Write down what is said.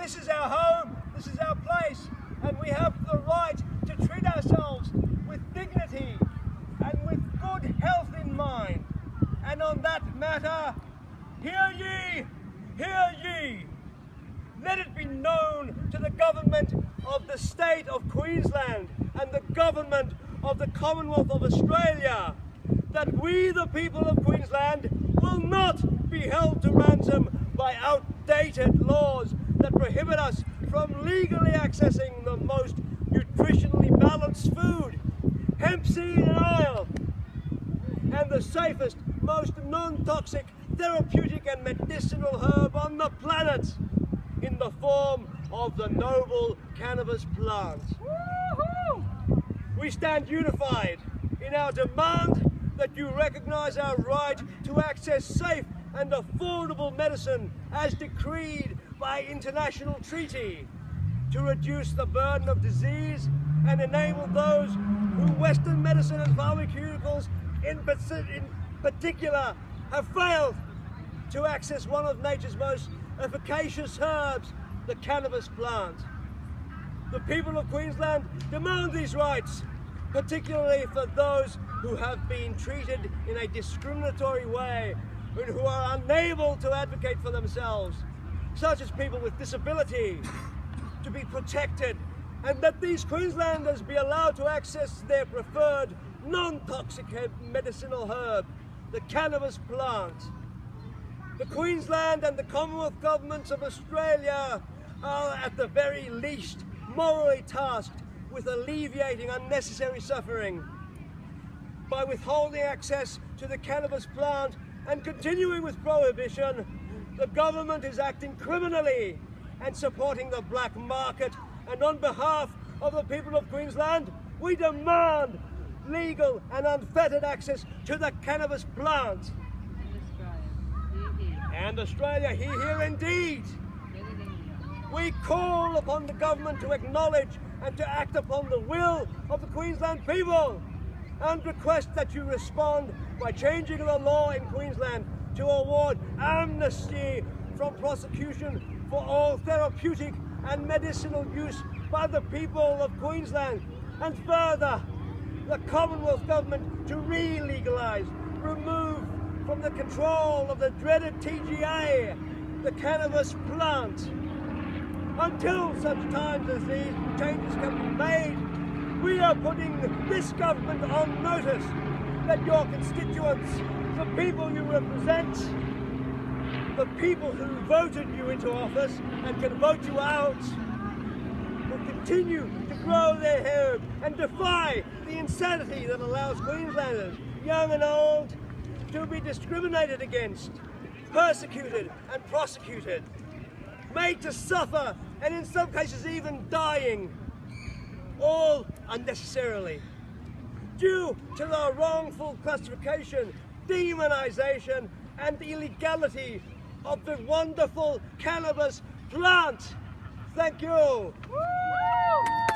This is our home, this is our place, and we have the right to treat ourselves with dignity and with good health in mind. And on that matter, hear ye, hear ye. Let it be known to the government of the state of Queensland and the government of the Commonwealth of Australia that we, the people of Queensland, will not be held to ransom by outdated laws that prohibit us from legally accessing the most nutritionally balanced food, hemp seed and oil, and the safest, most non-toxic, therapeutic and medicinal herb on the planet, in the form of the noble cannabis plant. We stand unified in our demand that you recognise our right to access safe and affordable medicine as decreed by international treaty, to reduce the burden of disease and enable those who Western medicine and pharmaceuticals in particular have failed to access one of nature's most efficacious herbs, the cannabis plant. The people of Queensland demand these rights, particularly for those who have been treated in a discriminatory way and who are unable to advocate for themselves, such as people with disability, to be protected, and that these Queenslanders be allowed to access their preferred non-toxic medicinal herb, the cannabis plant. The Queensland and the Commonwealth governments of Australia are at the very least morally tasked with alleviating unnecessary suffering. By withholding access to the cannabis plant and continuing with prohibition, the government is acting criminally and supporting the black market, and on behalf of the people of Queensland, we demand legal and unfettered access to the cannabis plant. And Australia, hear indeed. We call upon the government to acknowledge and to act upon the will of the Queensland people, and request that you respond by changing the law in Queensland to award amnesty from prosecution for all therapeutic and medicinal use by the people of Queensland, and further, the Commonwealth government to re-legalise, remove from the control of the dreaded TGA, the cannabis plant. Until such times as these changes can be made, we are putting this government on notice that your constituents, the people you represent, the people who voted you into office and can vote you out, will continue to grow their hair and defy the insanity that allows Queenslanders, young and old, to be discriminated against, persecuted and prosecuted, made to suffer, and in some cases even dying, all unnecessarily, due to the wrongful classification, demonisation and illegality of the wonderful cannabis plant. Thank you. Woo!